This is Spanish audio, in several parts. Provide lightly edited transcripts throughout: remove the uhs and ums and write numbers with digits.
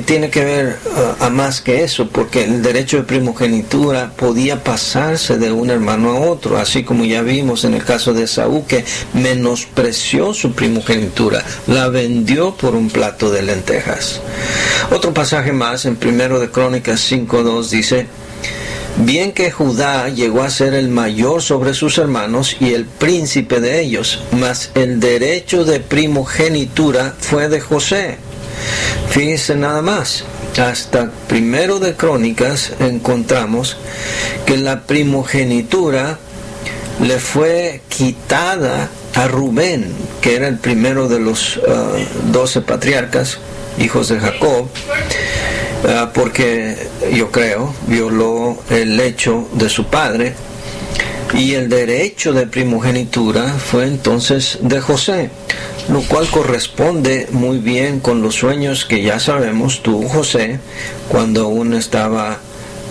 tiene que ver a más que eso, porque el derecho de primogenitura podía pasarse de un hermano a otro, así como ya vimos en el caso de Esaú, que menospreció su primogenitura, la vendió por un plato de lentejas. Otro pasaje más en 1 de Crónicas 5:2 dice: bien que Judá llegó a ser el mayor sobre sus hermanos y el príncipe de ellos, mas el derecho de primogenitura fue de José. Fíjense nada más, hasta 1 de Crónicas encontramos que la primogenitura le fue quitada a Rubén, que era el primero de los 12 patriarcas, hijos de Jacob, porque yo creo violó el lecho de su padre, y el derecho de primogenitura fue entonces de José, lo cual corresponde muy bien con los sueños que ya sabemos tuvo José cuando aún estaba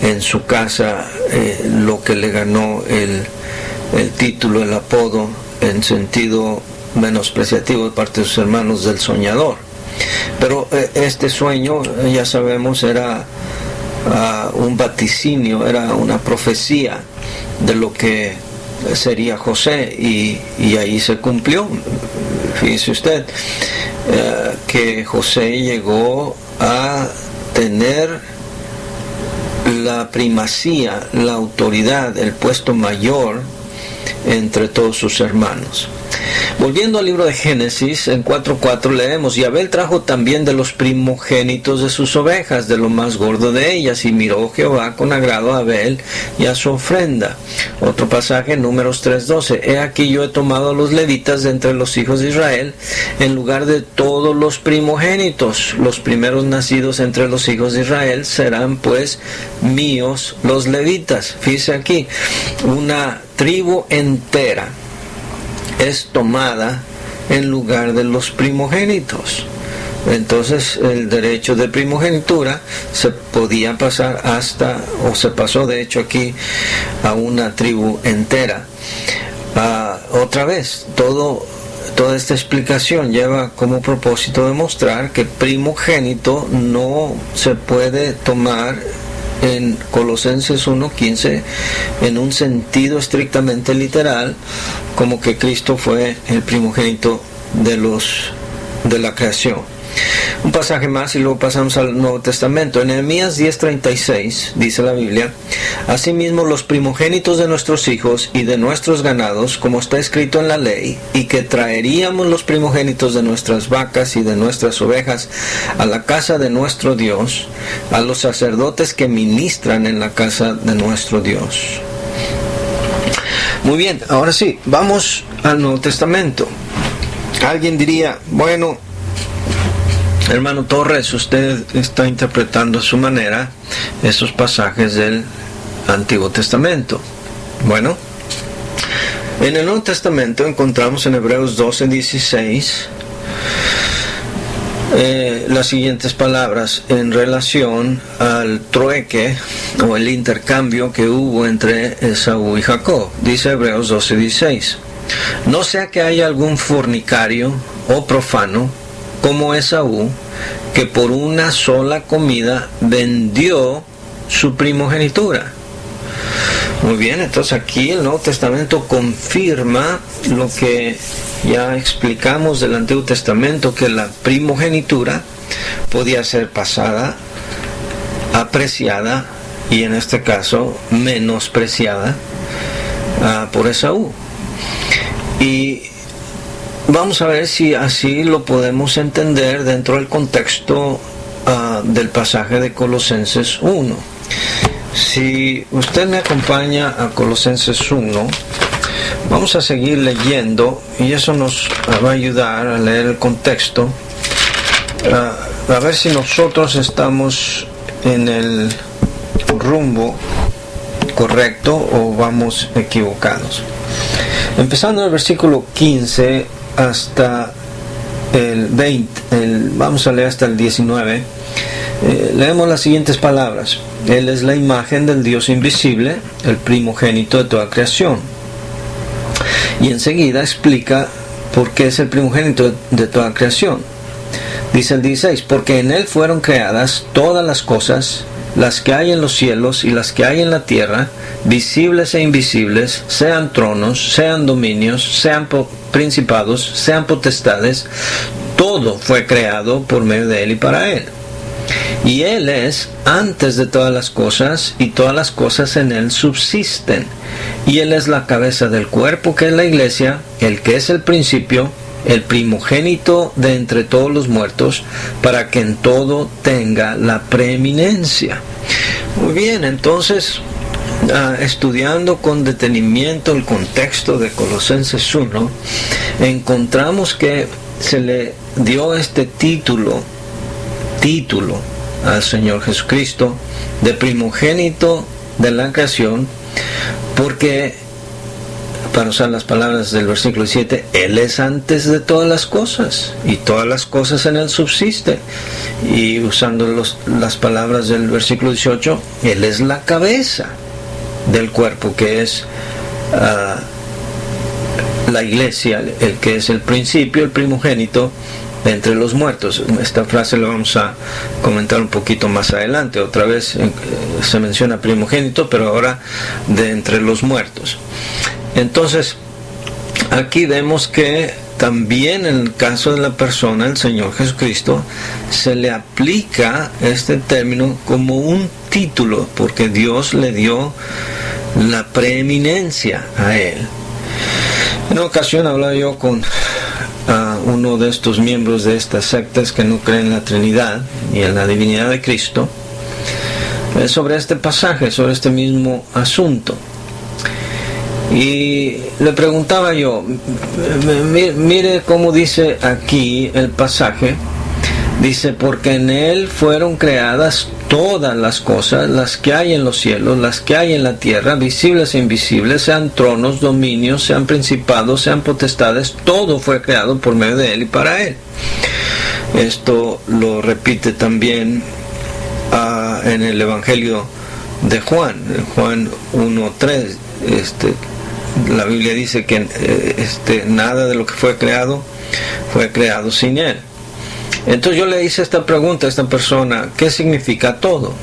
en su casa, lo que le ganó el título, el apodo en sentido menospreciativo de parte de sus hermanos del soñador. Pero este sueño, ya sabemos, era un vaticinio, era una profecía de lo que sería José, y ahí se cumplió. Fíjese usted que José llegó a tener la primacía, la autoridad, el puesto mayor entre todos sus hermanos. Volviendo al libro de Génesis, en 4:4 leemos: y Abel trajo también de los primogénitos de sus ovejas, de lo más gordo de ellas, y miró Jehová con agrado a Abel y a su ofrenda. Otro pasaje, Números 3:12: he aquí yo he tomado a los levitas de entre los hijos de Israel, en lugar de todos los primogénitos. Los primeros nacidos entre los hijos de Israel serán pues míos los levitas. Fíjese aquí, una tribu entera es tomada en lugar de los primogénitos. Entonces el derecho de primogenitura se podía pasar hasta, o se pasó de hecho aquí, a una tribu entera. Otra vez, toda esta explicación lleva como propósito demostrar que primogénito no se puede tomar en Colosenses 1:15 en un sentido estrictamente literal, como que Cristo fue el primogénito de la creación. Un pasaje más y luego pasamos al Nuevo Testamento. En Nehemías 10:36 dice la Biblia: asimismo los primogénitos de nuestros hijos y de nuestros ganados, como está escrito en la ley, y que traeríamos los primogénitos de nuestras vacas y de nuestras ovejas a la casa de nuestro Dios, a los sacerdotes que ministran en la casa de nuestro Dios. Muy bien, ahora sí, vamos al Nuevo Testamento. Alguien diría: bueno, hermano Torres, usted está interpretando a su manera esos pasajes del Antiguo Testamento. Bueno, en el Nuevo Testamento encontramos en Hebreos 12:16 las siguientes palabras en relación al trueque o el intercambio que hubo entre Esaú y Jacob. Dice Hebreos 12:16: no sea que haya algún fornicario o profano como Esaú, que por una sola comida vendió su primogenitura. Muy bien, entonces aquí el Nuevo Testamento confirma lo que ya explicamos del Antiguo Testamento, que la primogenitura podía ser pasada, apreciada y en este caso menospreciada por Esaú. Y vamos a ver si así lo podemos entender dentro del contexto del pasaje de Colosenses 1. Si usted me acompaña a Colosenses 1, vamos a seguir leyendo y eso nos va a ayudar a leer el contexto, a ver si nosotros estamos en el rumbo correcto o vamos equivocados. Empezando en el versículo 15 hasta el 20, vamos a leer hasta el 19, leemos las siguientes palabras: Él es la imagen del Dios invisible, el primogénito de toda creación. Y enseguida explica por qué es el primogénito de toda creación. Dice el 16, porque en Él fueron creadas todas las cosas, las que hay en los cielos y las que hay en la tierra, visibles e invisibles, sean tronos, sean dominios, sean principados, sean potestades, todo fue creado por medio de Él y para Él. Y Él es antes de todas las cosas, y todas las cosas en Él subsisten. Y Él es la cabeza del cuerpo, que es la iglesia, el que es el principio, el primogénito de entre todos los muertos, para que en todo tenga la preeminencia. Muy bien, entonces, estudiando con detenimiento el contexto de Colosenses 1, encontramos que se le dio este título al Señor Jesucristo de primogénito de la creación, porque, para usar las palabras del versículo 7, Él es antes de todas las cosas, y todas las cosas en Él subsisten. Y usando las palabras del versículo 18, Él es la cabeza del cuerpo, que es la iglesia, el que es el principio, el primogénito de entre los muertos. Esta frase la vamos a comentar un poquito más adelante. Otra vez se menciona primogénito, pero ahora de entre los muertos. Entonces, aquí vemos que también en el caso de la persona, el Señor Jesucristo, se le aplica este término como un título, porque Dios le dio la preeminencia a Él. En una ocasión hablaba yo con uno de estos miembros de estas sectas que no creen en la Trinidad y en la divinidad de Cristo, sobre este pasaje, sobre este mismo asunto. Y le preguntaba yo, mire cómo dice aquí el pasaje. Dice, porque en Él fueron creadas todas las cosas, las que hay en los cielos, las que hay en la tierra, visibles e invisibles, sean tronos, dominios, sean principados, sean potestades, todo fue creado por medio de Él y para Él. Esto lo repite también en el Evangelio de Juan, Juan 1:3. La Biblia dice que nada de lo que fue creado sin Él. Entonces yo le hice esta pregunta a esta persona: ¿qué significa todo?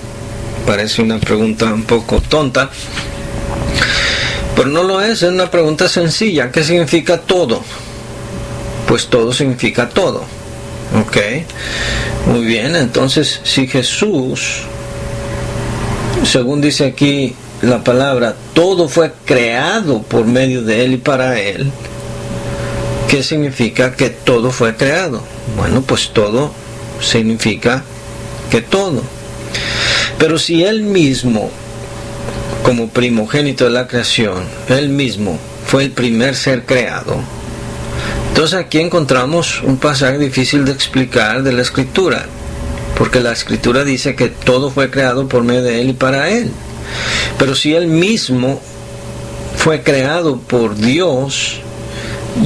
Parece una pregunta un poco tonta, pero no lo es una pregunta sencilla. ¿Qué significa todo? Pues todo significa todo. Ok, muy bien. Entonces, si Jesús, según dice aquí la palabra, todo fue creado por medio de Él y para Él, ¿qué significa que todo fue creado? Bueno, pues todo significa que todo. Pero si Él mismo, como primogénito de la creación, Él mismo fue el primer ser creado, entonces aquí encontramos un pasaje difícil de explicar de la Escritura, porque la Escritura dice que todo fue creado por medio de Él y para Él. Pero si Él mismo fue creado por Dios,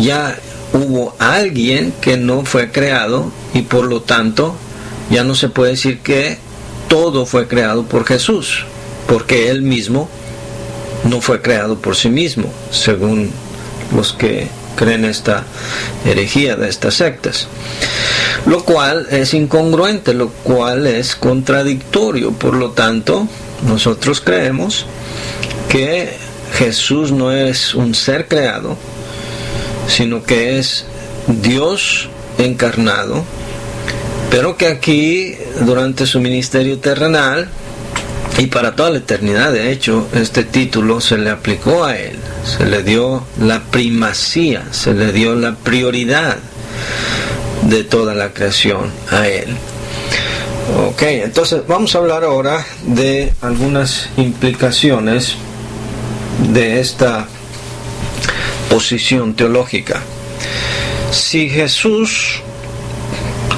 ya hubo alguien que no fue creado, y por lo tanto ya no se puede decir que todo fue creado por Jesús, porque Él mismo no fue creado por sí mismo, según los que creen esta herejía de estas sectas, lo cual es incongruente, lo cual es contradictorio. Por lo tanto, nosotros creemos que Jesús no es un ser creado, sino que es Dios encarnado, pero que aquí, durante su ministerio terrenal y para toda la eternidad, de hecho, este título se le aplicó a Él, se le dio la primacía, se le dio la prioridad de toda la creación a Él. Ok, entonces vamos a hablar ahora de algunas implicaciones de esta posición teológica. Si Jesús,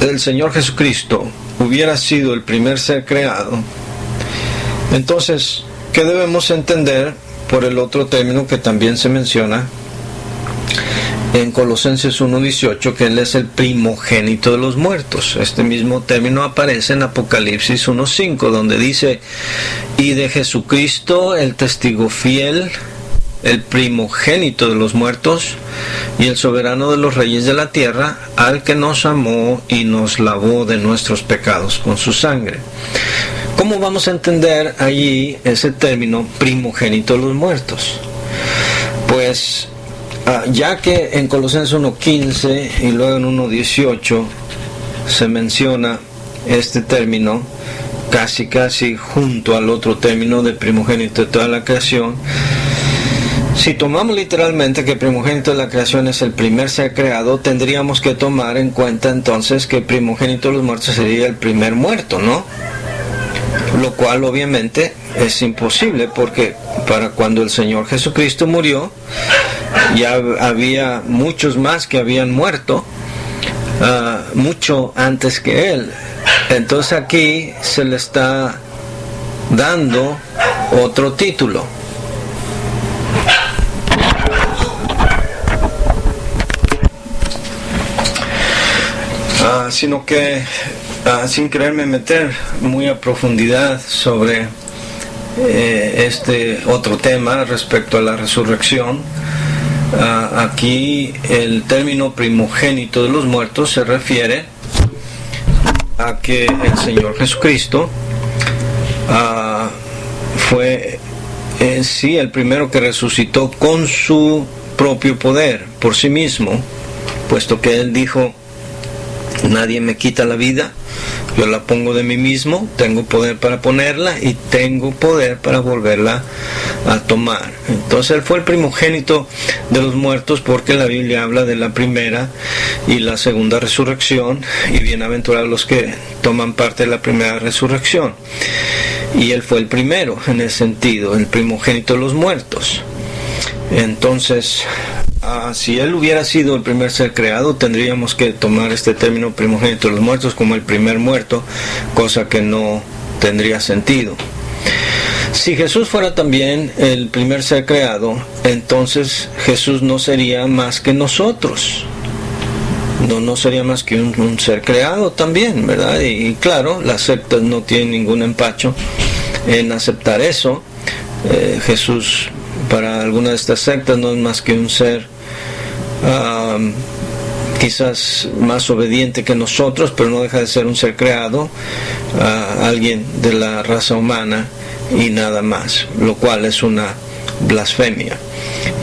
el Señor Jesucristo, hubiera sido el primer ser creado, entonces, ¿qué debemos entender por el otro término que también se menciona en Colosenses 1:18, que Él es el primogénito de los muertos? Este mismo término aparece en Apocalipsis 1:5, donde dice: y de Jesucristo, el testigo fiel, el primogénito de los muertos y el soberano de los reyes de la tierra, al que nos amó y nos lavó de nuestros pecados con su sangre. ¿Cómo vamos a entender allí ese término primogénito de los muertos? Pues ya que en Colosenses 1:15 y luego en 1:18 se menciona este término casi junto al otro término de primogénito de toda la creación, si tomamos literalmente que primogénito de la creación es el primer ser creado, tendríamos que tomar en cuenta entonces que primogénito de los muertos sería el primer muerto, ¿no? Lo cual obviamente es imposible, porque para cuando el Señor Jesucristo murió ya había muchos más que habían muerto mucho antes que Él. Entonces aquí se le está dando otro título. Sino que sin quererme meter muy a profundidad sobre este otro tema respecto a la resurrección, aquí el término primogénito de los muertos se refiere a que el Señor Jesucristo fue sí el primero que resucitó con su propio poder por sí mismo, puesto que Él dijo: nadie me quita la vida, yo la pongo de mí mismo, tengo poder para ponerla y tengo poder para volverla a tomar. Entonces Él fue el primogénito de los muertos, porque la Biblia habla de la primera y la segunda resurrección, y bienaventurados los que toman parte de la primera resurrección. Y Él fue el primero en ese sentido, el primogénito de los muertos. Entonces, si Él hubiera sido el primer ser creado, tendríamos que tomar este término primogénito de los muertos como el primer muerto, cosa que no tendría sentido. Si Jesús fuera también el primer ser creado, entonces Jesús no sería más que nosotros. No sería más que un ser creado también, ¿verdad? Y claro, las sectas no tienen ningún empacho en aceptar eso. Jesús, para alguna de estas sectas, no es más que un ser quizás más obediente que nosotros, pero no deja de ser un ser creado, alguien de la raza humana y nada más, lo cual es una blasfemia.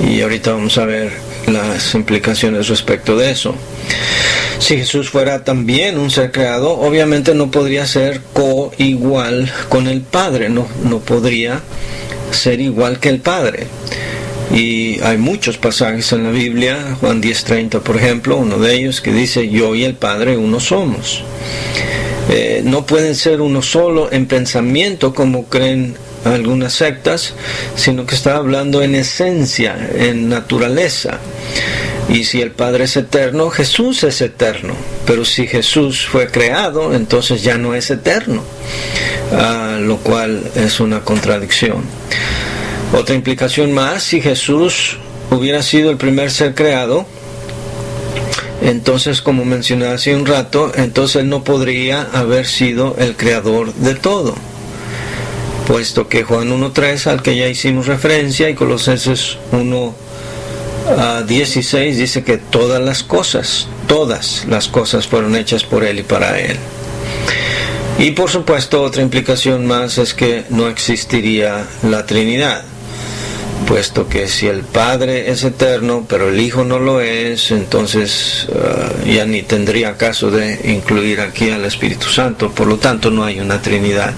Y ahorita vamos a ver las implicaciones respecto de eso. Si Jesús fuera también un ser creado, obviamente no podría ser coigual con el Padre, no podría ser igual que el Padre. Y hay muchos pasajes en la Biblia, Juan 10:30 por ejemplo, uno de ellos, que dice: yo y el Padre uno somos. No pueden ser uno solo en pensamiento, como creen algunas sectas, sino que está hablando en esencia, en naturaleza. Y si el Padre es eterno, Jesús es eterno. Pero si Jesús fue creado, entonces ya no es eterno, lo cual es una contradicción. Otra implicación más: si Jesús hubiera sido el primer ser creado, entonces, como mencioné hace un rato, entonces Él no podría haber sido el creador de todo, puesto que Juan 1:3, al que ya hicimos referencia, y Colosenses 1:16 dice que todas las cosas fueron hechas por Él y para Él. Y por supuesto, otra implicación más es que no existiría la Trinidad, puesto que si el Padre es eterno pero el Hijo no lo es, entonces ya ni tendría caso de incluir aquí al Espíritu Santo. Por lo tanto, no hay una Trinidad,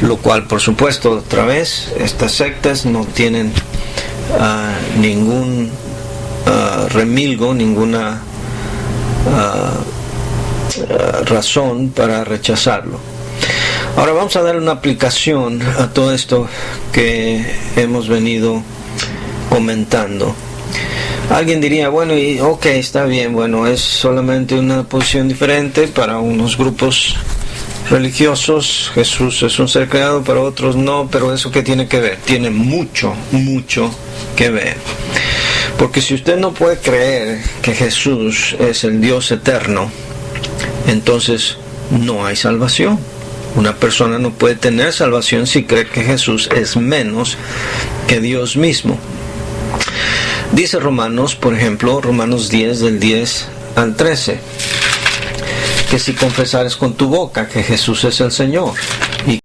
lo cual, por supuesto, otra vez, estas sectas no tienen ningún remilgo, ninguna razón para rechazarlo. Ahora vamos a dar una aplicación a todo esto que hemos venido comentando. Alguien diría: bueno, ok, está bien, bueno, es solamente una posición diferente para unos grupos religiosos. Jesús es un ser creado, para otros no, pero ¿eso qué tiene que ver? Tiene mucho que ver. Porque si usted no puede creer que Jesús es el Dios eterno, entonces no hay salvación. Una persona no puede tener salvación si cree que Jesús es menos que Dios mismo. Dice Romanos, por ejemplo, Romanos 10 del 10 al 13, que si confesares con tu boca que Jesús es el Señor y